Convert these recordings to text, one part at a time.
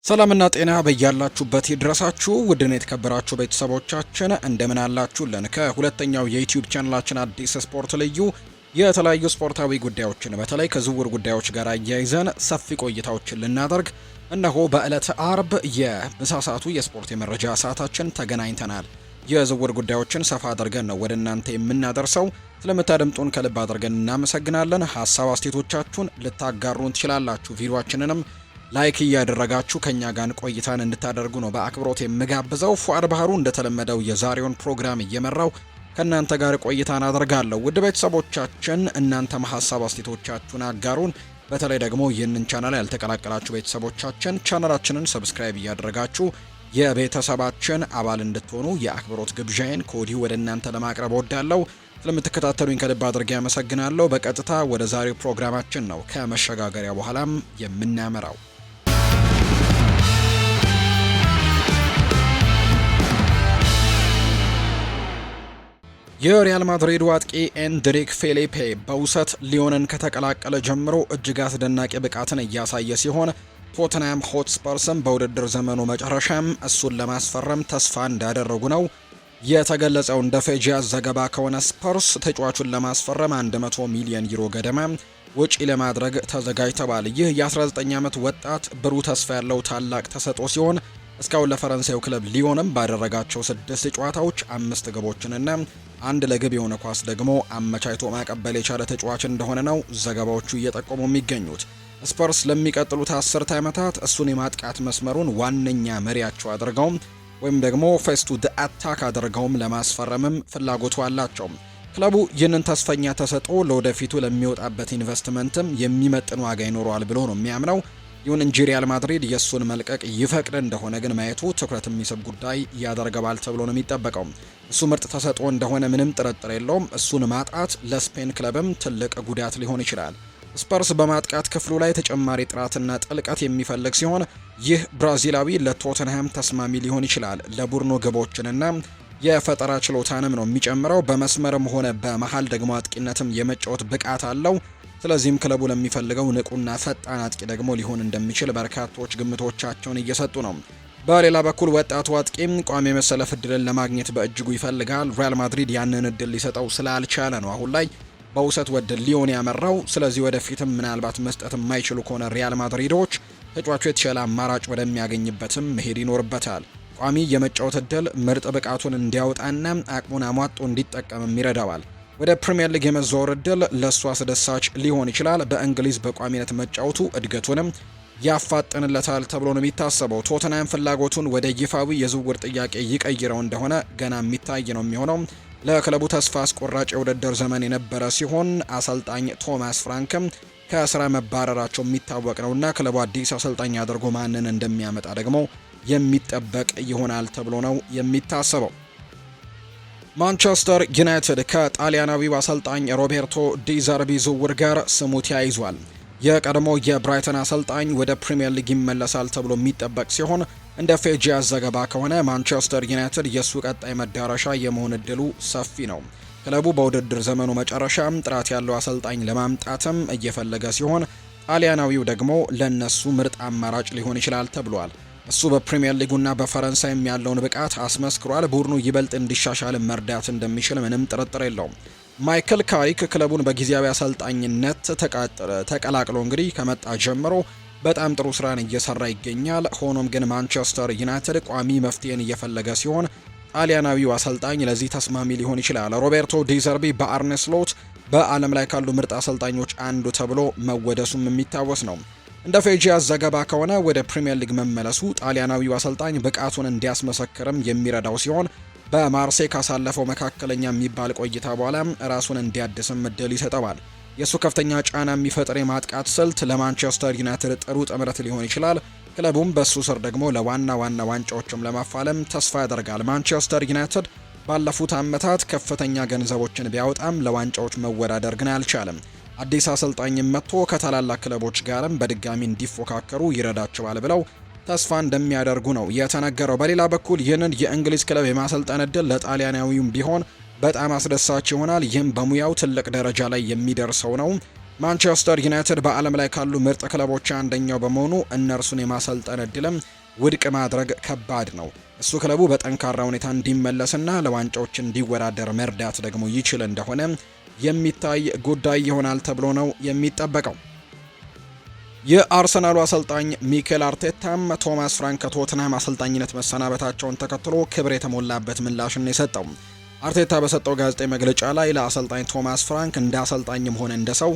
ሰላምና ጤና በያላችሁበት ይድረሳችሁ ውድን የተከበራችሁ ቤተሰቦቻችን እንደምን አላችሁልን? ከሁለተኛው የዩቲዩብ ቻናላችን አዲስ ስፖርት ልዩ የተለያዩ ስፖርታዊ ጉዳዮችን በተለይ ከዝውውር ጉዳዮች ጋር አያይዘን ሰፊ ቆይታዎችን ልናደርግ እነሆ በዕለተ አርብ የምሳ ሰዓቱ የስፖርት የመረጃ ሰዓታችን ተገናኝተናል። የዝውውር ጉዳዮችን ሰፋ አድርገን ነው ወደ እናንተ የምናደርሰው። ስለምታደምጡን ከልብ አድርገን እናመሰግናለን። ሀሳብ አስተያየቶቻችሁን ልታጋሩን ትችላላችሁ። ቪዲዮአችንንም ላይክ እያደረጋችሁ ከኛ ጋር ቆይታን እንድታደርጉ ነው በአክብሮት የምጋብዘው። ፉአድ ባህሩ እንደተለመደው የዛሬውን ፕሮግራም እየመራው ከእናንተ ጋር ቆይታን አደርጋለሁ። ውድ ቤተሰቦቻችን እናንተም ሀሳብ አስተያየቶቻችሁን አጋሩን። በተለይ ደግሞ ይህንን ቻናል ያልተቀላቀላችሁ ቤተሰቦቻችን ቻናላችንን ሰብስክራይብ እያደረጋችሁ የቤተሰባችን አባል እንድትሆኑ የአክብሮት ግብዣዬን ከወዲሁ ወደ እናንተ ለማቅረብ ወዳለው ስለምትከታተሉኝ ከልብ አድርጌ ያመሰግናለሁ። በቀጥታ ወደ ዛሬው ፕሮግራማችን ነው ከመሸጋገሪያ በኋላም የምናመራው። የሪያል ማድሪዱ አጥቂ ኤንድሪክ ፌሊፔ በውሰት ሊዮንን ከተቀላቀለ ጀምሮ እጅግ አስደናቂ ብቃትን እያሳየ ሲሆን ቶተንሃም ሆትስፐርስም በውድድር ዘመኑ መጨረሻም እሱን ለማስፈረም ተስፋ እንዳደረጉ ነው የተገለጸው። እንደ ፌጂያስ ዘገባ ከሆነ ስፐርስ ተጫዋቹን ለማስፈረም 100 ሚሊዮን ዩሮ ገደማ ወጪ ለማድረግ ተዘጋጅተዋል። ይህ የ19 ዓመት ወጣት ብሩህ ተስፋ ያለው ታላቅ ተሰጥኦ ሲሆን እስካሁን ለፈረንሳዩ ክለብ ሊዮንም ባደረጋቸው 6 ጨዋታዎች 5 ግቦችንና አንድ ለግብ የሆነ ኳስ ደግሞ አመቻችቶ ማቀበል የቻለ ተጫዋች እንደሆነ ነው ዘገባዎቹ እየጠቆሙ የሚገኙት። ስፐርስ ለሚቀጥሉት 10 ዓመታት እሱን የማጥቃት መስመሩን ዋነኛ መሪያቸው አድርገውም ወይም ደግሞ ፌስ ቱ ዘ አታክ አድርገውም ለማስፈረምም ፍላጎቱ አላቸው። ክለቡ ይህንን ተስፈኛ ተሰጥኦ ለወደፊቱ ለሚወጣበት ኢንቨስትመንትም የሚመጥን ዋጋ ይኖረዋል ብሎ ነው የሚያምነው። ይሁን እንጂ ሪያል ማድሪድ የእሱን መልቀቅ ይፈቅድ እንደሆነ ግን ማየቱ ትኩረት የሚስብ ጉዳይ ያደርገዋል ተብሎ ነው የሚጠበቀው። እሱ ምርጥ ተሰጥኦ እንደሆነ ምንም ጥርጥር የለውም። እሱን ማጣት ለስፔን ክለብም ትልቅ ጉዳት ሊሆን ይችላል። ስፐርስ በማጥቃት ክፍሉ ላይ ተጨማሪ ጥራትና ጥልቀት የሚፈልግ ሲሆን ይህ ብራዚላዊ ለቶተንሃም ተስማሚ ሊሆን ይችላል። ለቡድኑ ግቦችንና የፈጠራ ችሎታንም ነው የሚጨምረው። በመስመርም ሆነ በመሃል ደግሞ አጥቂነትም የመጫወት ብቃት አለው። ስለዚህም ክለቡ ለሚፈልገው ንቁና ፈጣን አጥቂ ደግሞ ሊሆን እንደሚችል በርካቶች ግምቶቻቸውን እየሰጡ ነው። በሌላ በኩል ወጣቱ አጥቂም ቋሚ የመሰለፍ እድልን ለማግኘት በእጅጉ ይፈልጋል። ሪያል ማድሪድ ያንን እድል ሊሰጠው ስላልቻለ ነው አሁን ላይ በውሰት ወደ ሊዮን ያመራው። ስለዚህ ወደፊትም ምናልባት መስጠት የማይችሉ ከሆነ ሪያል ማድሪዶች ተጫዋቹ የተሻለ አማራጭ ወደሚያገኝበትም መሄድ ይኖርበታል። ቋሚ የመጫወት እድል ምርጥ ብቃቱን እንዲያወጣና አቅሙን አሟጦ እንዲጠቀምም ይረዳዋል። ወደ ፕሪሚየር ሊግ የመዘዋወር እድል ለእሱ አስደሳች ሊሆን ይችላል። በእንግሊዝ በቋሚነት መጫወቱ እድገቱንም ያፋጥንለታል ተብሎ ነው የሚታሰበው። ቶተንሃም ፍላጎቱን ወደ ይፋዊ የዝውውር ጥያቄ ይቀይረው እንደሆነ ገና የሚታይ ነው የሚሆነው። ለክለቡ ተስፋ አስቆራጭ የውድድር ዘመን የነበረ ሲሆን አሰልጣኝ ቶማስ ፍራንክም ከስራ መባረራቸው የሚታወቅ ነውና ክለቡ አዲስ አሰልጣኝ አድርጎ ማንን እንደሚያመጣ ደግሞ የሚጠበቅ ይሆናል ተብሎ ነው የሚታሰበው። ማንቸስተር ዩናይትድ ከጣሊያናዊው አሰልጣኝ ሮቤርቶ ዲዘርቢ ዝውውር ጋር ስሙ ተያይዟል። የቀድሞ የብራይተን አሰልጣኝ ወደ ፕሪሚየር ሊግ ይመለሳል ተብሎ የሚጠበቅ ሲሆን እንደ ፌጂያስ ዘገባ ከሆነ ማንቸስተር ዩናይትድ የሱ ቀጣይ መዳረሻ የመሆን እድሉ ሰፊ ነው። ክለቡ በውድድር ዘመኑ መጨረሻም ጥራት ያለው አሰልጣኝ ለማምጣትም እየፈለገ ሲሆን ጣሊያናዊው ደግሞ ለነሱ ምርጥ አማራጭ ሊሆን ይችላል ተብሏል። እሱ በፕሪሚየር ሊጉና በፈረንሳይም ያለውን ብቃት አስመስክሯል። ቡድኑ ይበልጥ እንዲሻሻል መርዳት እንደሚችል ምንም ጥርጥር የለውም። ማይክል ካሪክ ክለቡን በጊዜያዊ አሰልጣኝነት ተቀላቅሎ እንግዲህ ከመጣ ጀምሮ በጣም ጥሩ ስራን እየሰራ ይገኛል። ሆኖም ግን ማንቸስተር ዩናይትድ ቋሚ መፍትሄን እየፈለገ ሲሆን ጣሊያናዊው አሰልጣኝ ለዚህ ተስማሚ ሊሆን ይችላል። ሮቤርቶ ዲዘርቢ በአርኔ ስሎት በዓለም ላይ ካሉ ምርጥ አሰልጣኞች አንዱ ተብሎ መወደሱም የሚታወስ ነው። እንደ ፌጂያስ ዘገባ ከሆነ ወደ ፕሪሚየር ሊግ መመለሱ ጣሊያናዊው አሰልጣኝ ብቃቱን እንዲያስመሰክርም የሚረዳው ሲሆን በማርሴይ ካሳለፈው መካከለኛ የሚባል ቆይታ በኋላ ራሱን እንዲያድስም እድል ይሰጠዋል። የእሱ ከፍተኛ ጫና የሚፈጥር የማጥቃት ስልት ለማንቸስተር ዩናይትድ ጥሩ ጥምረት ሊሆን ይችላል። ክለቡም በሱ ስር ደግሞ ለዋና ዋንጫዎችም ለማፋለም ተስፋ ያደርጋል። ማንቸስተር ዩናይትድ ባለፉት ዓመታት ከፍተኛ ገንዘቦችን ቢያወጣም ለዋንጫዎች መወዳደር ግን አልቻለም። አዲስ አሰልጣኝም መጥቶ ከታላላቅ ክለቦች ጋርም በድጋሚ እንዲፎካከሩ ይረዳቸዋል ብለው ተስፋ እንደሚያደርጉ ነው የተነገረው። በሌላ በኩል ይህንን የእንግሊዝ ክለብ የማሰልጠን እድል ለጣሊያናዊውም ቢሆን በጣም አስደሳች ይሆናል። ይህም በሙያው ትልቅ ደረጃ ላይ የሚደርሰው ነው። ማንቸስተር ዩናይትድ በዓለም ላይ ካሉ ምርጥ ክለቦች አንደኛው በመሆኑ እነርሱን የማሰልጠን እድልም ውድቅ ማድረግ ከባድ ነው። እሱ ክለቡ በጠንካራ ሁኔታ እንዲመለስና ለዋንጫዎች እንዲወዳደር መርዳት ደግሞ ይችል እንደሆነ የሚታይ ጉዳይ ይሆናል ተብሎ ነው የሚጠበቀው። የአርሰናሉ አሰልጣኝ ሚኬል አርቴታም ቶማስ ፍራንክ ከቶትንሃም አሰልጣኝነት መሰናበታቸውን ተከትሎ ክብር የተሞላበት ምላሽን የሰጠው። አርቴታ በሰጠው ጋዜጣዊ መግለጫ ላይ ለአሰልጣኝ ቶማስ ፍራንክ እንደ አሰልጣኝም ሆነ እንደ ሰው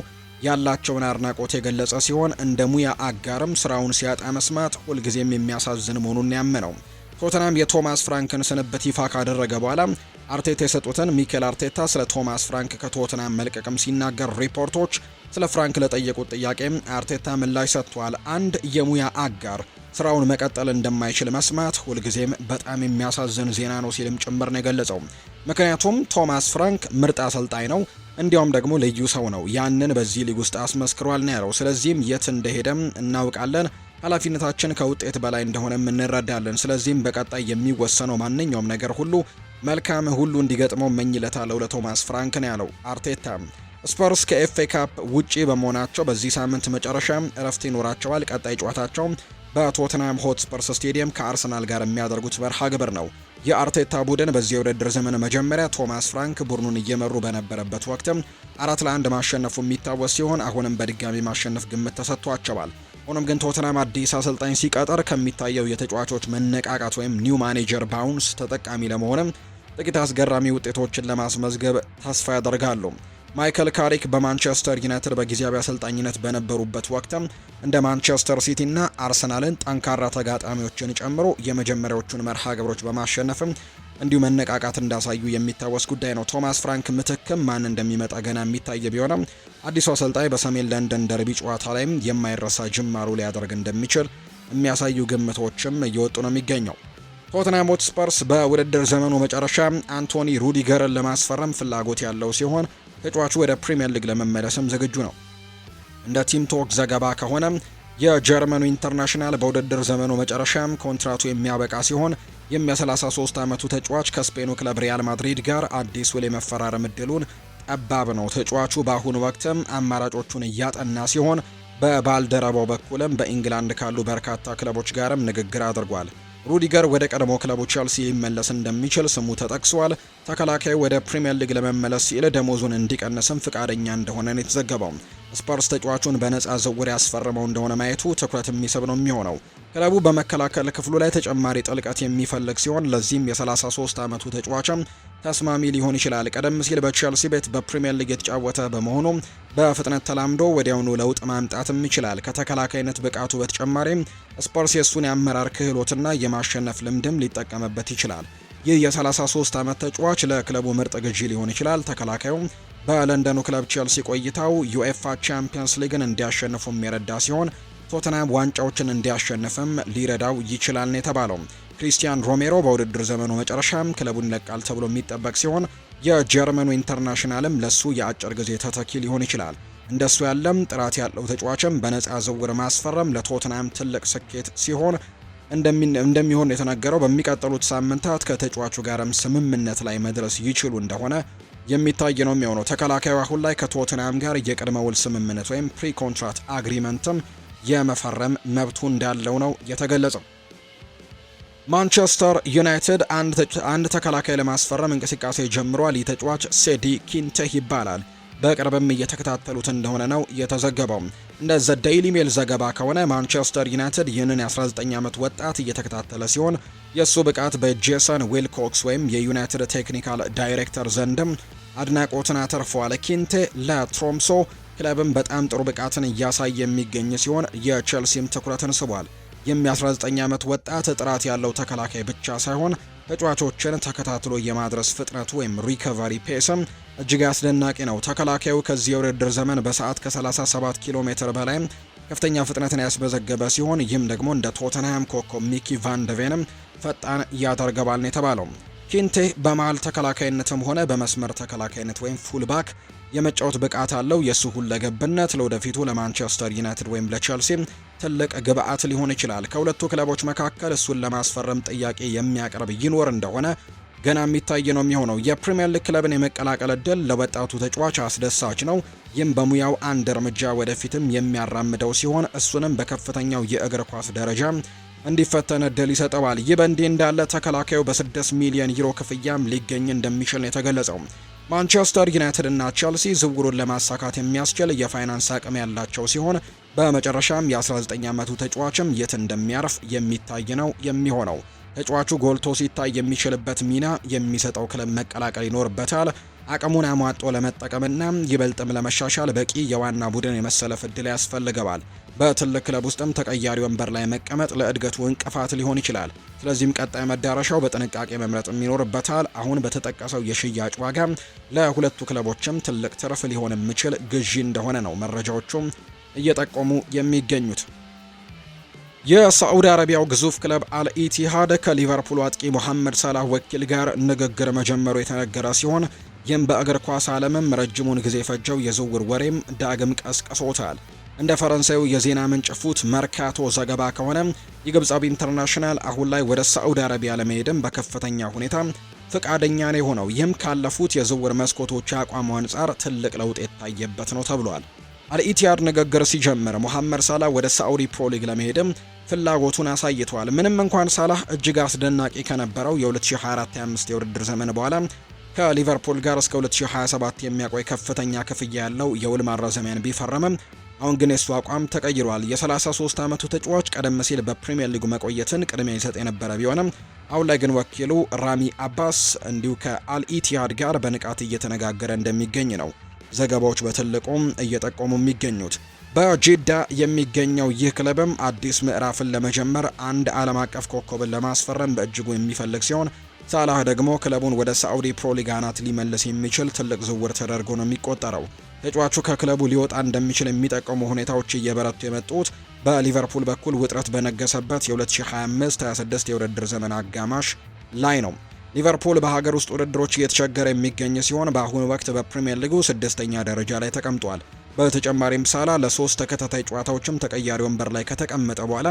ያላቸውን አድናቆት የገለጸ ሲሆን እንደ ሙያ አጋርም ስራውን ሲያጣ መስማት ሁልጊዜም የሚያሳዝን መሆኑን ያመነው። ቶተንሃም የቶማስ ፍራንክን ስንብት ይፋ ካደረገ በኋላ አርቴታ የሰጡትን ሚኬል አርቴታ ስለ ቶማስ ፍራንክ ከቶተንሃም መልቀቅም ሲናገር ሪፖርቶች ስለ ፍራንክ ለጠየቁት ጥያቄ አርቴታ ምላሽ ሰጥቷል። አንድ የሙያ አጋር ስራውን መቀጠል እንደማይችል መስማት ሁልጊዜም በጣም የሚያሳዝን ዜና ነው ሲልም ጭምር ነው የገለጸው። ምክንያቱም ቶማስ ፍራንክ ምርጥ አሰልጣኝ ነው፣ እንዲያውም ደግሞ ልዩ ሰው ነው። ያንን በዚህ ሊግ ውስጥ አስመስክሯል ነው ያለው። ስለዚህም የት እንደሄደም እናውቃለን። ኃላፊነታችን ከውጤት በላይ እንደሆነም እንረዳለን። ስለዚህም በቀጣይ የሚወሰነው ማንኛውም ነገር ሁሉ መልካም ሁሉ እንዲገጥመው መኝለታለሁ ለቶማስ ፍራንክ ነው ያለው አርቴታ። ስፐርስ ከኤፍኤ ካፕ ውጪ በመሆናቸው በዚህ ሳምንት መጨረሻ እረፍት ይኖራቸዋል። ቀጣይ ጨዋታቸው በቶተንሃም ሆትስፐርስ ስቴዲየም ከአርሰናል ጋር የሚያደርጉት መርሃ ግብር ነው። የአርቴታ ቡድን በዚህ የውድድር ዘመን መጀመሪያ ቶማስ ፍራንክ ቡድኑን እየመሩ በነበረበት ወቅትም 4-1 ማሸነፉ የሚታወስ ሲሆን አሁንም በድጋሚ ማሸነፍ ግምት ተሰጥቷቸዋል። ሆኖም ግን ቶተንሃም አዲስ አሰልጣኝ ሲቀጠር ከሚታየው የተጫዋቾች መነቃቃት ወይም ኒው ማኔጀር ባውንስ ተጠቃሚ ለመሆንም ጥቂት አስገራሚ ውጤቶችን ለማስመዝገብ ተስፋ ያደርጋሉ። ማይከል ካሪክ በማንቸስተር ዩናይትድ በጊዜያዊ አሰልጣኝነት በነበሩበት ወቅትም እንደ ማንቸስተር ሲቲ እና አርሰናልን ጠንካራ ተጋጣሚዎችን ጨምሮ የመጀመሪያዎቹን መርሃ ግብሮች በማሸነፍም እንዲሁ መነቃቃት እንዳሳዩ የሚታወስ ጉዳይ ነው። ቶማስ ፍራንክ ምትክም ማን እንደሚመጣ ገና የሚታይ ቢሆንም አዲሱ አሰልጣኝ በሰሜን ለንደን ደርቢ ጨዋታ ላይም የማይረሳ ጅማሩ ሊያደርግ እንደሚችል የሚያሳዩ ግምቶችም እየወጡ ነው የሚገኘው። ቶተንሃም ሆትስፐርስ በውድድር ዘመኑ መጨረሻ አንቶኒ ሩዲገርን ለማስፈረም ፍላጎት ያለው ሲሆን ተጫዋቹ ወደ ፕሪሚየር ሊግ ለመመለስም ዝግጁ ነው። እንደ ቲም ቶክ ዘገባ ከሆነ የጀርመኑ ኢንተርናሽናል በውድድር ዘመኑ መጨረሻም ኮንትራቱ የሚያበቃ ሲሆን የ33 ዓመቱ ተጫዋች ከስፔኑ ክለብ ሪያል ማድሪድ ጋር አዲስ ውል የመፈራረም እድሉን ጠባብ ነው። ተጫዋቹ በአሁኑ ወቅትም አማራጮቹን እያጠና ሲሆን በባልደረባው በኩልም በኢንግላንድ ካሉ በርካታ ክለቦች ጋርም ንግግር አድርጓል። ሩዲገር ወደ ቀድሞ ክለቡ ቼልሲ ሊመለስ እንደሚችል ስሙ ተጠቅሷል። ተከላካዩ ወደ ፕሪሚየር ሊግ ለመመለስ ሲል ደሞዙን እንዲቀንስም ፍቃደኛ እንደሆነ ነው የተዘገበው። ስፐርስ ተጫዋቹን በነፃ ዝውውር ያስፈረመው እንደሆነ ማየቱ ትኩረት የሚስብ ነው የሚሆነው። ክለቡ በመከላከል ክፍሉ ላይ ተጨማሪ ጥልቀት የሚፈልግ ሲሆን ለዚህም የ33 ዓመቱ ተጫዋችም ተስማሚ ሊሆን ይችላል። ቀደም ሲል በቼልሲ ቤት በፕሪሚየር ሊግ የተጫወተ በመሆኑ በፍጥነት ተላምዶ ወዲያውኑ ለውጥ ማምጣትም ይችላል። ከተከላካይነት ብቃቱ በተጨማሪም ስፐርስ የሱን የአመራር ክህሎትና የማሸነፍ ልምድም ሊጠቀምበት ይችላል። ይህ የ33 ዓመት ተጫዋች ለክለቡ ምርጥ ግዢ ሊሆን ይችላል። ተከላካዩ በለንደኑ ክለብ ቼልሲ ቆይታው ዩኤፋ ቻምፒየንስ ሊግን እንዲያሸንፉም የረዳ ሲሆን ቶተንሃም ዋንጫዎችን እንዲያሸንፍም ሊረዳው ይችላል ነው የተባለው። ክሪስቲያን ሮሜሮ በውድድር ዘመኑ መጨረሻም ክለቡን ይለቃል ተብሎ የሚጠበቅ ሲሆን የጀርመኑ ኢንተርናሽናልም ለሱ የአጭር ጊዜ ተተኪ ሊሆን ይችላል። እንደሱ ያለም ጥራት ያለው ተጫዋችም በነፃ ዝውውር ማስፈረም ለቶተንሃም ትልቅ ስኬት ሲሆን እንደሚሆን የተነገረው በሚቀጥሉት ሳምንታት ከተጫዋቹ ጋርም ስምምነት ላይ መድረስ ይችሉ እንደሆነ የሚታይ ነው የሚሆነው። ተከላካዩ አሁን ላይ ከቶተንሃም ጋር የቅድመ ውል ስምምነት ወይም ፕሪ ኮንትራክት አግሪመንትም የመፈረም መብቱ እንዳለው ነው የተገለጸው። ማንቸስተር ዩናይትድ አንድ ተከላካይ ለማስፈረም እንቅስቃሴ ጀምሯል። ይህ ተጫዋች ሴዲ ኪንቴህ ይባላል። በቅርብም እየተከታተሉት እንደሆነ ነው የተዘገበው። እንደ ዘ ዴይሊ ሜል ዘገባ ከሆነ ማንቸስተር ዩናይትድ ይህንን የ19 ዓመት ወጣት እየተከታተለ ሲሆን የእሱ ብቃት በጄሰን ዊልኮክስ ወይም የዩናይትድ ቴክኒካል ዳይሬክተር ዘንድም አድናቆትን አተርፈዋል። ኪንቴ ለትሮምሶ ክለብም በጣም ጥሩ ብቃትን እያሳየ የሚገኝ ሲሆን የቼልሲም ትኩረትን ስቧል። የ19 ዓመት ወጣት ጥራት ያለው ተከላካይ ብቻ ሳይሆን ተጫዋቾችን ተከታትሎ የማድረስ ፍጥነቱ ወይም ሪከቨሪ ፔስም እጅግ አስደናቂ ነው። ተከላካዩ ከዚህ የውድድር ዘመን በሰዓት ከ37 ኪሎ ሜትር በላይ ከፍተኛ ፍጥነትን ያስመዘገበ ሲሆን ይህም ደግሞ እንደ ቶተንሃም ኮከብ ሚኪ ቫንደቬንም ፈጣን ያደርገዋል ነው የተባለው። ኪንቴ በመሃል ተከላካይነትም ሆነ በመስመር ተከላካይነት ወይም ፉልባክ የመጫወት ብቃት አለው። የሱ ሁለገብነት ለወደፊቱ ለማንቸስተር ዩናይትድ ወይም ለቼልሲ ትልቅ ግብአት ሊሆን ይችላል። ከሁለቱ ክለቦች መካከል እሱን ለማስፈረም ጥያቄ የሚያቀርብ ይኖር እንደሆነ ገና የሚታይ ነው የሚሆነው። የፕሪሚየር ሊግ ክለብን የመቀላቀል እድል ለወጣቱ ተጫዋች አስደሳች ነው። ይህም በሙያው አንድ እርምጃ ወደፊትም የሚያራምደው ሲሆን እሱንም በከፍተኛው የእግር ኳስ ደረጃ እንዲፈተን እድል ይሰጠዋል። ይህ በእንዲህ እንዳለ ተከላካዩ በ6 ሚሊዮን ዩሮ ክፍያም ሊገኝ እንደሚችል ነው የተገለጸው። ማንቸስተር ዩናይትድ እና ቼልሲ ዝውውሩን ለማሳካት የሚያስችል የፋይናንስ አቅም ያላቸው ሲሆን በመጨረሻም የ19 ዓመቱ ተጫዋችም የት እንደሚያርፍ የሚታይ ነው የሚሆነው። ተጫዋቹ ጎልቶ ሲታይ የሚችልበት ሚና የሚሰጠው ክለብ መቀላቀል ይኖርበታል። አቅሙን አሟጦ ለመጠቀምና ይበልጥም ለመሻሻል በቂ የዋና ቡድን የመሰለፍ እድል ያስፈልገዋል። በትልቅ ክለብ ውስጥም ተቀያሪ ወንበር ላይ መቀመጥ ለእድገቱ እንቅፋት ሊሆን ይችላል። ስለዚህም ቀጣይ መዳረሻው በጥንቃቄ መምረጥም ይኖርበታል። አሁን በተጠቀሰው የሽያጭ ዋጋ ለሁለቱ ክለቦችም ትልቅ ትርፍ ሊሆን የሚችል ግዢ እንደሆነ ነው መረጃዎቹም እየጠቆሙ የሚገኙት። የሳዑዲ አረቢያው ግዙፍ ክለብ አልኢቲሃድ ከሊቨርፑል አጥቂ ሙሐመድ ሳላህ ወኪል ጋር ንግግር መጀመሩ የተነገረ ሲሆን ይህም በእግር ኳስ ዓለምም ረጅሙን ጊዜ የፈጀው የዝውውር ወሬም ዳግም ቀስቅሶታል። እንደ ፈረንሳዩ የዜና ምንጭ ፉት መርካቶ ዘገባ ከሆነ የግብጻዊ ኢንተርናሽናል አሁን ላይ ወደ ሳዑዲ አረቢያ ለመሄድም በከፍተኛ ሁኔታ ፍቃደኛ ነው የሆነው። ይህም ካለፉት የዝውውር መስኮቶች አቋሙ አንጻር ትልቅ ለውጥ የታየበት ነው ተብሏል። አልኢቲሃድ ንግግር ሲጀምር ሙሐመድ ሳላህ ወደ ሳዑዲ ፕሮ ሊግ ለመሄድም ፍላጎቱን አሳይቷል። ምንም እንኳን ሳላህ እጅግ አስደናቂ ከነበረው የ2024-25 የውድድር ዘመን በኋላ ከሊቨርፑል ጋር እስከ 2027 የሚያቆይ ከፍተኛ ክፍያ ያለው የውል ማራዘሚያን ቢፈረምም አሁን ግን የሱ አቋም ተቀይሯል። የ33 ዓመቱ ተጫዋች ቀደም ሲል በፕሪሚየር ሊጉ መቆየትን ቅድሚያ ይሰጥ የነበረ ቢሆንም አሁን ላይ ግን ወኪሉ ራሚ አባስ እንዲሁ ከአልኢቲሃድ ጋር በንቃት እየተነጋገረ እንደሚገኝ ነው ዘገባዎች በትልቁም እየጠቆሙ የሚገኙት። በጂዳ የሚገኘው ይህ ክለብም አዲስ ምዕራፍን ለመጀመር አንድ ዓለም አቀፍ ኮከብን ለማስፈረም በእጅጉ የሚፈልግ ሲሆን ሳላህ ደግሞ ክለቡን ወደ ሳዑዲ ፕሮ ሊግ አናት ሊመልስ የሚችል ትልቅ ዝውውር ተደርጎ ነው የሚቆጠረው። ተጫዋቹ ከክለቡ ሊወጣ እንደሚችል የሚጠቁሙ ሁኔታዎች እየበረቱ የመጡት በሊቨርፑል በኩል ውጥረት በነገሰበት የ2025-26 የውድድር ዘመን አጋማሽ ላይ ነው። ሊቨርፑል በሀገር ውስጥ ውድድሮች እየተቸገረ የሚገኝ ሲሆን በአሁኑ ወቅት በፕሪሚየር ሊጉ 6ኛ ደረጃ ላይ ተቀምጧል። በተጨማሪም ሳላ ለ3 ተከታታይ ጨዋታዎችም ተቀያሪ ወንበር ላይ ከተቀመጠ በኋላ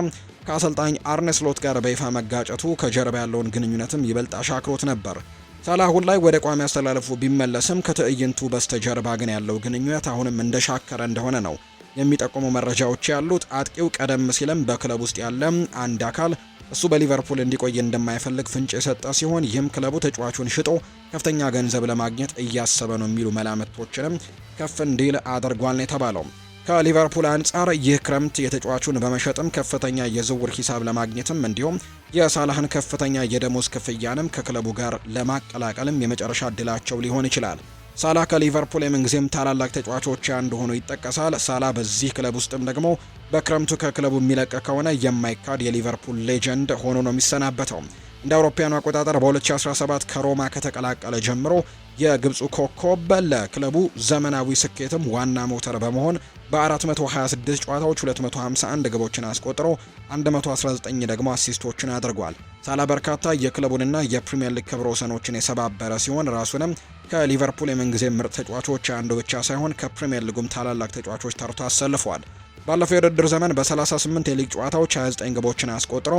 ከአሰልጣኝ አርነ ስሎት ጋር በይፋ መጋጨቱ ከጀርባ ያለውን ግንኙነትም ይበልጥ አሻክሮት ነበር። ሳላ አሁን ላይ ወደ ቋሚ አስተላለፉ ቢመለስም ከትዕይንቱ በስተጀርባ ግን ያለው ግንኙነት አሁንም እንደሻከረ እንደሆነ ነው የሚጠቁሙ መረጃዎች ያሉት። አጥቂው ቀደም ሲልም በክለብ ውስጥ ያለ አንድ አካል እሱ በሊቨርፑል እንዲቆይ እንደማይፈልግ ፍንጭ የሰጠ ሲሆን ይህም ክለቡ ተጫዋቹን ሽጦ ከፍተኛ ገንዘብ ለማግኘት እያሰበ ነው የሚሉ መላምቶችንም ከፍ እንዲል አድርጓል ነው የተባለው። ከሊቨርፑል አንጻር ይህ ክረምት የተጫዋቹን በመሸጥም ከፍተኛ የዝውውር ሂሳብ ለማግኘትም እንዲሁም የሳላህን ከፍተኛ የደሞዝ ክፍያንም ከክለቡ ጋር ለማቀላቀልም የመጨረሻ እድላቸው ሊሆን ይችላል። ሳላ ከሊቨርፑል የምንጊዜም ታላላቅ ተጫዋቾች አንዱ ሆኖ ይጠቀሳል። ሳላ በዚህ ክለብ ውስጥም ደግሞ በክረምቱ ከክለቡ የሚለቅ ከሆነ የማይካድ የሊቨርፑል ሌጀንድ ሆኖ ነው የሚሰናበተው። እንደ አውሮፓውያኑ አቆጣጠር በ2017 ከሮማ ከተቀላቀለ ጀምሮ የግብፁ ኮከብ ለክለቡ ዘመናዊ ስኬትም ዋና ሞተር በመሆን በ426 ጨዋታዎች 251 ግቦችን አስቆጥሮ 119 ደግሞ አሲስቶችን አድርጓል። ሳላ በርካታ የክለቡንና የፕሪሚየር ሊግ ክብረ ወሰኖችን የሰባበረ ሲሆን ራሱንም ከሊቨርፑል የምንጊዜ ምርጥ ተጫዋቾች አንዱ ብቻ ሳይሆን ከፕሪሚየር ሊጉም ታላላቅ ተጫዋቾች ተርቶ አሰልፏል። ባለፈው የውድድር ዘመን በ38 የሊግ ጨዋታዎች 29 ግቦችን አስቆጥሮ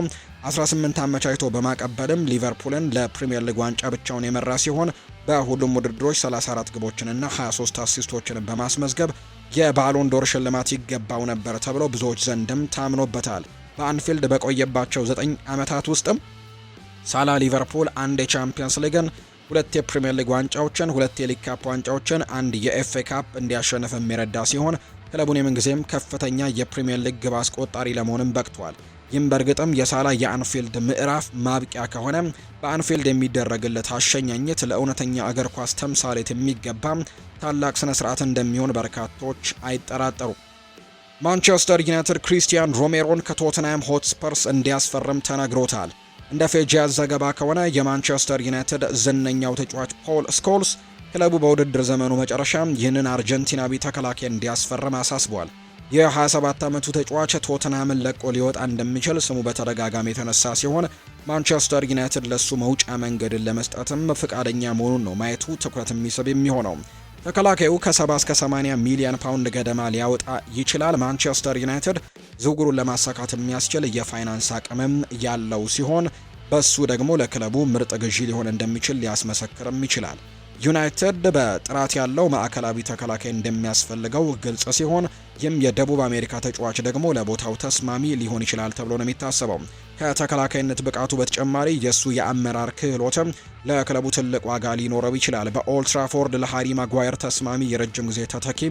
18 አመቻችቶ በማቀበልም ሊቨርፑልን ለፕሪሚየር ሊግ ዋንጫ ብቻውን የመራ ሲሆን በሁሉም ውድድሮች 34 ግቦችንና 23 አሲስቶችን በማስመዝገብ የባሎን ዶር ሽልማት ይገባው ነበር ተብሎ ብዙዎች ዘንድም ታምኖበታል። በአንፊልድ በቆየባቸው 9 ዓመታት ውስጥም ሳላ ሊቨርፑል አንድ የቻምፒየንስ ሊግን፣ 2 የፕሪሚየር ሊግ ዋንጫዎችን፣ 2 የሊግ ካፕ ዋንጫዎችን፣ አንድ የኤፍኤ ካፕ እንዲያሸንፍ የሚረዳ ሲሆን ክለቡን የምንጊዜም ከፍተኛ የፕሪሚየር ሊግ ግብ አስቆጣሪ ለመሆንም በቅቷል። ይህም በእርግጥም የሳላ የአንፊልድ ምዕራፍ ማብቂያ ከሆነ በአንፊልድ የሚደረግለት አሸኛኘት ለእውነተኛ እግር ኳስ ተምሳሌት የሚገባ ታላቅ ስነ ስርዓት እንደሚሆን በርካቶች አይጠራጠሩም። ማንቸስተር ዩናይትድ ክሪስቲያን ሮሜሮን ከቶተንሃም ሆትስፐርስ እንዲያስፈርም ተነግሮታል። እንደ ፌጂያስ ዘገባ ከሆነ የማንቸስተር ዩናይትድ ዝነኛው ተጫዋች ፖል ስኮልስ ክለቡ በውድድር ዘመኑ መጨረሻ ይህንን አርጀንቲናዊ ተከላካይ እንዲያስፈርም አሳስቧል። የ27 ዓመቱ ተጫዋች ቶተንሃምን ለቆ ሊወጣ እንደሚችል ስሙ በተደጋጋሚ የተነሳ ሲሆን ማንቸስተር ዩናይትድ ለሱ መውጫ መንገድን ለመስጠትም ፍቃደኛ መሆኑን ነው ማየቱ ትኩረት የሚስብ የሚሆነው። ተከላካዩ ከ70 እስከ 80 ሚሊዮን ፓውንድ ገደማ ሊያወጣ ይችላል። ማንቸስተር ዩናይትድ ዝውውሩን ለማሳካት የሚያስችል የፋይናንስ አቅምም ያለው ሲሆን በሱ ደግሞ ለክለቡ ምርጥ ግዢ ሊሆን እንደሚችል ሊያስመሰክርም ይችላል። ዩናይትድ በጥራት ያለው ማዕከላዊ ተከላካይ እንደሚያስፈልገው ግልጽ ሲሆን ይህም የደቡብ አሜሪካ ተጫዋች ደግሞ ለቦታው ተስማሚ ሊሆን ይችላል ተብሎ ነው የሚታሰበው። ከተከላካይነት ብቃቱ በተጨማሪ የሱ የአመራር ክህሎትም ለክለቡ ትልቅ ዋጋ ሊኖረው ይችላል። በኦልድ ትራፎርድ ለሃሪ ማጓየር ተስማሚ የረጅም ጊዜ ተተኪ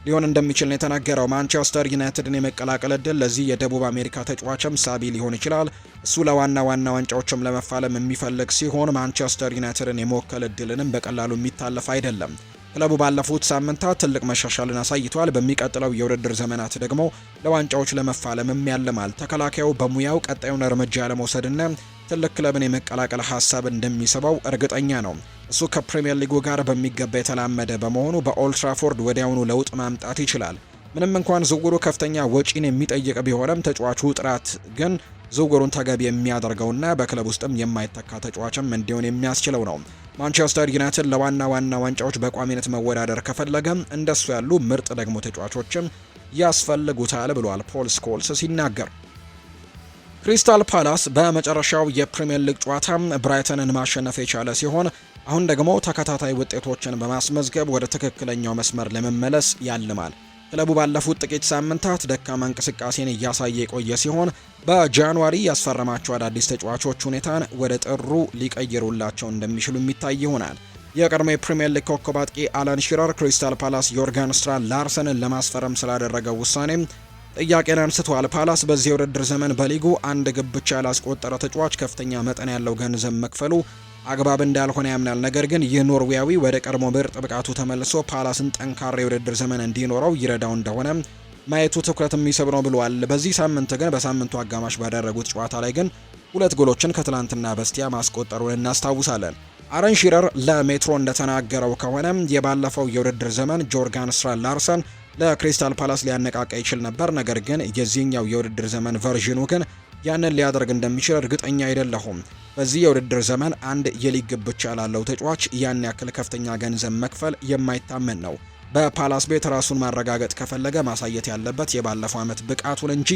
ሊሆን እንደሚችል ነው የተናገረው። ማንቸስተር ዩናይትድን የመቀላቀል እድል ለዚህ የደቡብ አሜሪካ ተጫዋችም ሳቢ ሊሆን ይችላል። እሱ ለዋና ዋንጫዎችም ለመፋለም የሚፈልግ ሲሆን ማንቸስተር ዩናይትድን የመወከል እድልንም በቀላሉ የሚታለፍ አይደለም። ክለቡ ባለፉት ሳምንታት ትልቅ መሻሻልን አሳይቷል። በሚቀጥለው የውድድር ዘመናት ደግሞ ለዋንጫዎች ለመፋለምም ያልማል። ተከላካዩ በሙያው ቀጣዩን እርምጃ ለመውሰድና ትልቅ ክለብን የመቀላቀል ሀሳብ እንደሚስበው እርግጠኛ ነው። እሱ ከፕሪሚየር ሊጉ ጋር በሚገባ የተላመደ በመሆኑ በኦልድ ትራፎርድ ወዲያውኑ ለውጥ ማምጣት ይችላል። ምንም እንኳን ዝውውሩ ከፍተኛ ወጪን የሚጠይቅ ቢሆንም ተጫዋቹ ጥራት ግን ዝውውሩን ተገቢ የሚያደርገውና በክለብ ውስጥም የማይተካ ተጫዋችም እንዲሆን የሚያስችለው ነው። ማንቸስተር ዩናይትድ ለዋና ዋንጫዎች በቋሚነት መወዳደር ከፈለገ እንደሱ ያሉ ምርጥ ደግሞ ተጫዋቾችም ያስፈልጉታል ብሏል ፖል ስኮልስ ሲናገር። ክሪስታል ፓላስ በመጨረሻው የፕሪሚየር ሊግ ጨዋታ ብራይተንን ማሸነፍ የቻለ ሲሆን አሁን ደግሞ ተከታታይ ውጤቶችን በማስመዝገብ ወደ ትክክለኛው መስመር ለመመለስ ያልማል። ክለቡ ባለፉት ጥቂት ሳምንታት ደካማ እንቅስቃሴን እያሳየ የቆየ ሲሆን በጃንዋሪ ያስፈረማቸው አዳዲስ ተጫዋቾች ሁኔታን ወደ ጥሩ ሊቀይሩላቸው እንደሚችሉ የሚታይ ይሆናል። የቀድሞ የፕሪሚየር ሊግ ኮከብ አጥቂ አላን ሺረር ክሪስታል ፓላስ ዮርጋን ስትራን ላርሰንን ለማስፈረም ስላደረገው ውሳኔ ጥያቄን አንስቷል። ፓላስ በዚህ የውድድር ዘመን በሊጉ አንድ ግብ ብቻ ያላስቆጠረ ተጫዋች ከፍተኛ መጠን ያለው ገንዘብ መክፈሉ አግባብ እንዳልሆነ ያምናል። ነገር ግን ይህ ኖርዌያዊ ወደ ቀድሞ ምርጥ ብቃቱ ተመልሶ ፓላስን ጠንካራ የውድድር ዘመን እንዲኖረው ይረዳው እንደሆነ ማየቱ ትኩረት የሚስብ ነው ብሏል። በዚህ ሳምንት ግን በሳምንቱ አጋማሽ ባደረጉት ጨዋታ ላይ ግን 2 ጎሎችን ከትላንትና በስቲያ ማስቆጠሩን እናስታውሳለን። አረን ሺረር ለሜትሮ እንደተናገረው ከሆነ የባለፈው የውድድር ዘመን ጆርጋን ስትራን ላርሰን ለክሪስታል ፓላስ ሊያነቃቃ ይችል ነበር። ነገር ግን የዚህኛው የውድድር ዘመን ቨርዥኑ ግን ያንን ሊያደርግ እንደሚችል እርግጠኛ አይደለሁም። በዚህ የውድድር ዘመን አንድ የሊግ ግብ ብቻ ላለው ተጫዋች ያን ያክል ከፍተኛ ገንዘብ መክፈል የማይታመን ነው። በፓላስ ቤት ራሱን ማረጋገጥ ከፈለገ ማሳየት ያለበት የባለፈው ዓመት ብቃቱን እንጂ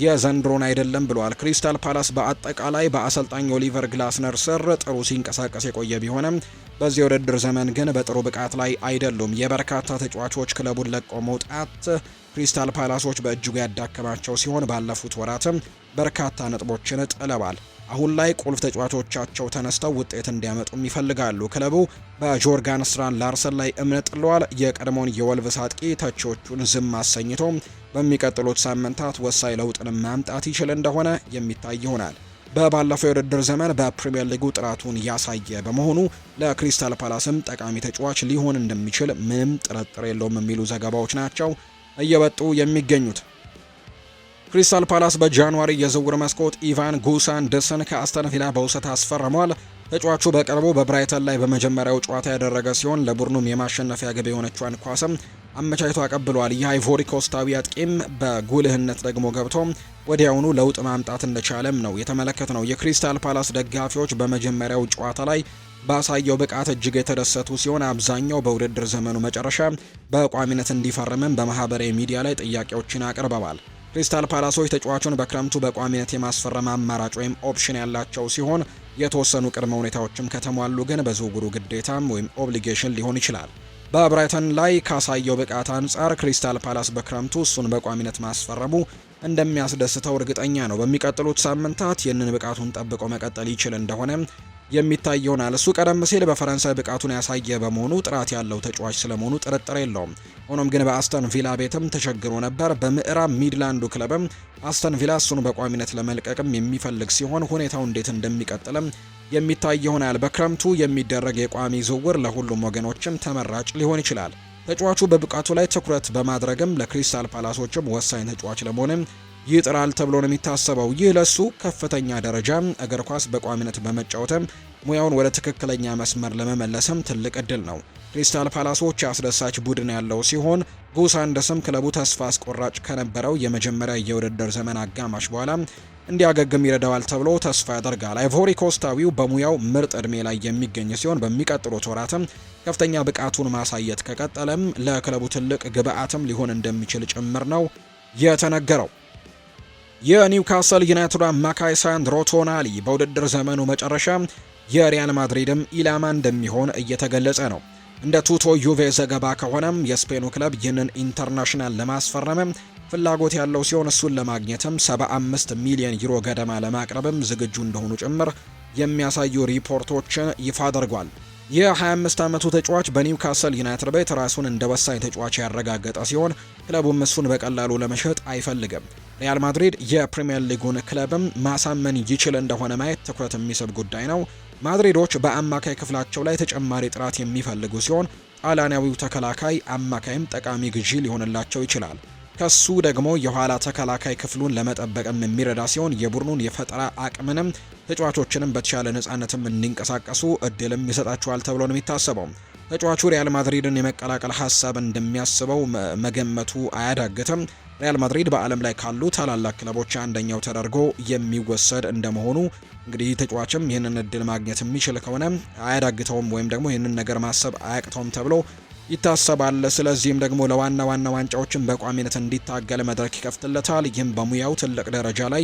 የዘንድሮን አይደለም ብሏል። ክሪስታል ፓላስ በአጠቃላይ በአሰልጣኝ ኦሊቨር ግላስነር ስር ጥሩ ሲንቀሳቀስ የቆየ ቢሆንም በዚህ የውድድር ዘመን ግን በጥሩ ብቃት ላይ አይደሉም። የበርካታ ተጫዋቾች ክለቡን ለቆ መውጣት ክሪስታል ፓላሶች በእጅጉ ያዳከማቸው ሲሆን ባለፉት ወራትም በርካታ ነጥቦችን ጥለዋል። አሁን ላይ ቁልፍ ተጫዋቾቻቸው ተነስተው ውጤት እንዲያመጡም ይፈልጋሉ። ክለቡ በጆርጋን ስትራን ላርሰን ላይ እምነት ጥለዋል። የቀድሞውን የወልቭስ አጥቂ ተቺዎቹን ዝም አሰኝቶ በሚቀጥሉት ሳምንታት ወሳኝ ለውጥን ማምጣት ይችል እንደሆነ የሚታይ ይሆናል። በባለፈው የውድድር ዘመን በፕሪሚየር ሊጉ ጥራቱን ያሳየ በመሆኑ ለክሪስታል ፓላስም ጠቃሚ ተጫዋች ሊሆን እንደሚችል ምንም ጥርጥር የለውም የሚሉ ዘገባዎች ናቸው እየወጡ የሚገኙት። ክሪስታል ፓላስ በጃንዋሪ የዝውውር መስኮት ኢቫን ጉሳንደስን ከአስተን ቪላ በውሰት አስፈርሟል። ተጫዋቹ በቅርቡ በብራይተን ላይ በመጀመሪያው ጨዋታ ያደረገ ሲሆን ለቡድኑም የማሸነፊያ ግብ የሆነችዋን ኳስም አመቻችቶ አቀብሏል። የአይቮሪ ኮስታዊ አጥቂም በጉልህነት ደግሞ ገብቶ ወዲያውኑ ለውጥ ማምጣት እንደቻለም ነው የተመለከትነው። የክሪስታል ፓላስ ደጋፊዎች በመጀመሪያው ጨዋታ ላይ ባሳየው ብቃት እጅግ የተደሰቱ ሲሆን አብዛኛው በውድድር ዘመኑ መጨረሻ በቋሚነት እንዲፈርምም በማህበራዊ ሚዲያ ላይ ጥያቄዎችን አቅርበዋል። ክሪስታል ፓላሶች ተጫዋቹን በክረምቱ በቋሚነት የማስፈረም አማራጭ ወይም ኦፕሽን ያላቸው ሲሆን የተወሰኑ ቅድመ ሁኔታዎችም ከተሟሉ ግን በዝውውሩ ግዴታም ወይም ኦብሊጌሽን ሊሆን ይችላል። በብራይተን ላይ ካሳየው ብቃት አንጻር ክሪስታል ፓላስ በክረምቱ እሱን በቋሚነት ማስፈረሙ እንደሚያስደስተው እርግጠኛ ነው። በሚቀጥሉት ሳምንታት ይህንን ብቃቱን ጠብቆ መቀጠል ይችል እንደሆነ የሚታይ ይሆናል። እሱ ቀደም ሲል በፈረንሳይ ብቃቱን ያሳየ በመሆኑ ጥራት ያለው ተጫዋች ስለመሆኑ ጥርጥር የለውም። ሆኖም ግን በአስተን ቪላ ቤትም ተቸግሮ ነበር። በምዕራብ ሚድላንዱ ክለብም አስተን ቪላ እሱን በቋሚነት ለመልቀቅም የሚፈልግ ሲሆን ሁኔታው እንዴት እንደሚቀጥልም የሚታይ ይሆናል። በክረምቱ የሚደረግ የቋሚ ዝውውር ለሁሉም ወገኖችም ተመራጭ ሊሆን ይችላል። ተጫዋቹ በብቃቱ ላይ ትኩረት በማድረግም ለክሪስታል ፓላሶችም ወሳኝ ተጫዋች ለመሆንም ይጥራል ተብሎ ነው የሚታሰበው። ይህ ለሱ ከፍተኛ ደረጃ እግር ኳስ በቋሚነት በመጫወትም ሙያውን ወደ ትክክለኛ መስመር ለመመለስም ትልቅ እድል ነው። ክሪስታል ፓላሶች አስደሳች ቡድን ያለው ሲሆን ጉሳንደስም ክለቡ ተስፋ አስቆራጭ ከነበረው የመጀመሪያ የውድድር ዘመን አጋማሽ በኋላ እንዲያገግም ይረዳዋል ተብሎ ተስፋ ያደርጋል። አይቮሪ ኮስታዊው በሙያው ምርጥ እድሜ ላይ የሚገኝ ሲሆን በሚቀጥሉት ወራትም ከፍተኛ ብቃቱን ማሳየት ከቀጠለም ለክለቡ ትልቅ ግብአትም ሊሆን እንደሚችል ጭምር ነው የተነገረው። የኒውካስል ዩናይትድ አማካይ ሳንድሮ ቶናሊ በውድድር ዘመኑ መጨረሻ የሪያል ማድሪድም ኢላማ እንደሚሆን እየተገለጸ ነው። እንደ ቱቶ ዩቬ ዘገባ ከሆነም የስፔኑ ክለብ ይህንን ኢንተርናሽናል ለማስፈረም ፍላጎት ያለው ሲሆን እሱን ለማግኘትም 75 ሚሊዮን ዩሮ ገደማ ለማቅረብም ዝግጁ እንደሆኑ ጭምር የሚያሳዩ ሪፖርቶችን ይፋ አድርጓል። የ25 ዓመቱ ተጫዋች በኒውካስል ዩናይትድ ቤት ራሱን እንደ ወሳኝ ተጫዋች ያረጋገጠ ሲሆን ክለቡም እሱን በቀላሉ ለመሸጥ አይፈልግም። ሪያል ማድሪድ የፕሪሚየር ሊጉን ክለብም ማሳመን ይችል እንደሆነ ማየት ትኩረት የሚስብ ጉዳይ ነው። ማድሪዶች በአማካይ ክፍላቸው ላይ ተጨማሪ ጥራት የሚፈልጉ ሲሆን ጣሊያናዊው ተከላካይ አማካይም ጠቃሚ ግዢ ሊሆንላቸው ይችላል። ከሱ ደግሞ የኋላ ተከላካይ ክፍሉን ለመጠበቅም የሚረዳ ሲሆን የቡድኑን የፈጠራ አቅምንም ተጫዋቾችንም በተሻለ ነጻነትም እንዲንቀሳቀሱ እድልም ይሰጣቸዋል ተብሎ ነው የሚታሰበው። ተጫዋቹ ሪያል ማድሪድን የመቀላቀል ሀሳብ እንደሚያስበው መገመቱ አያዳግትም። ሪያል ማድሪድ በዓለም ላይ ካሉ ታላላቅ ክለቦች አንደኛው ተደርጎ የሚወሰድ እንደመሆኑ እንግዲህ ተጫዋችም ይህንን እድል ማግኘት የሚችል ከሆነ አያዳግተውም ወይም ደግሞ ይህንን ነገር ማሰብ አያቅተውም ተብሎ ይታሰባል። ስለዚህም ደግሞ ለዋና ዋንጫዎችን በቋሚነት እንዲታገል መድረክ ይከፍትለታል። ይህም በሙያው ትልቅ ደረጃ ላይ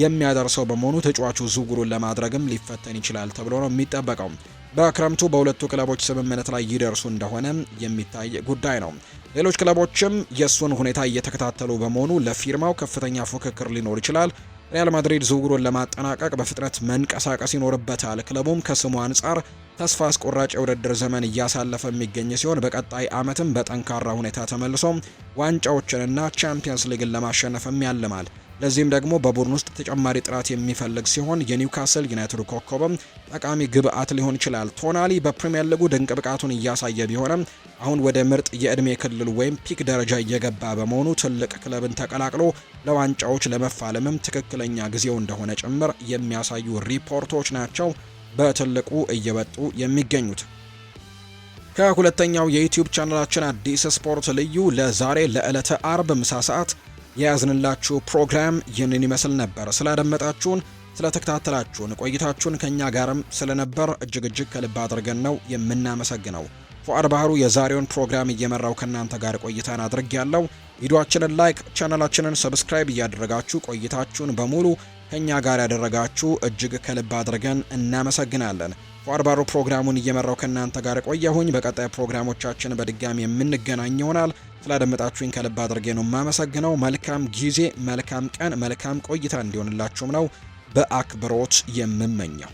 የሚያደርሰው በመሆኑ ተጫዋቹ ዝውውሩን ለማድረግም ሊፈተን ይችላል ተብሎ ነው የሚጠበቀው። በክረምቱ በሁለቱ ክለቦች ስምምነት ላይ ይደርሱ እንደሆነ የሚታይ ጉዳይ ነው። ሌሎች ክለቦችም የእሱን ሁኔታ እየተከታተሉ በመሆኑ ለፊርማው ከፍተኛ ፉክክር ሊኖር ይችላል። ሪያል ማድሪድ ዝውውሩን ለማጠናቀቅ በፍጥነት መንቀሳቀስ ይኖርበታል። ክለቡም ከስሙ አንጻር ተስፋ አስቆራጭ የውድድር ዘመን እያሳለፈ የሚገኝ ሲሆን በቀጣይ ዓመትም በጠንካራ ሁኔታ ተመልሶ ዋንጫዎችንና ቻምፒየንስ ሊግን ለማሸነፍም ያልማል። ለዚህም ደግሞ በቡድን ውስጥ ተጨማሪ ጥራት የሚፈልግ ሲሆን የኒውካስል ዩናይትድ ኮከብም ጠቃሚ ግብአት ሊሆን ይችላል። ቶናሊ በፕሪሚየር ሊጉ ድንቅ ብቃቱን እያሳየ ቢሆንም አሁን ወደ ምርጥ የዕድሜ ክልል ወይም ፒክ ደረጃ እየገባ በመሆኑ ትልቅ ክለብን ተቀላቅሎ ለዋንጫዎች ለመፋለምም ትክክለኛ ጊዜው እንደሆነ ጭምር የሚያሳዩ ሪፖርቶች ናቸው በትልቁ እየወጡ የሚገኙት። ከሁለተኛው የዩቲዩብ ቻናላችን አዲስ ስፖርት ልዩ ለዛሬ ለዕለተ አርብ ምሳ ሰዓት የያዝንላችሁ ፕሮግራም ይህንን ይመስል ነበር። ስላደመጣችሁን፣ ስለተከታተላችሁን ቆይታችሁን ከኛ ጋርም ስለነበር እጅግ ከልብ አድርገን ነው የምናመሰግነው። ፉአድ ባህሩ የዛሬውን ፕሮግራም እየመራው ከናንተ ጋር ቆይታን አድርጌያለሁ። ቪዲዮአችንን ላይክ፣ ቻናላችንን ሰብስክራይብ እያደረጋችሁ ቆይታችሁን በሙሉ ከኛ ጋር ያደረጋችሁ እጅግ ከልብ አድርገን እናመሰግናለን። ፉአድ ባህሩ ፕሮግራሙን እየመራው ከናንተ ጋር ቆየሁኝ። በቀጣይ ፕሮግራሞቻችን በድጋሚ የምንገናኝ ይሆናል። ስላደመጣችሁኝ ከልብ አድርጌ ነው የማመሰግነው። መልካም ጊዜ፣ መልካም ቀን፣ መልካም ቆይታ እንዲሆንላችሁም ነው በአክብሮት የምመኘው።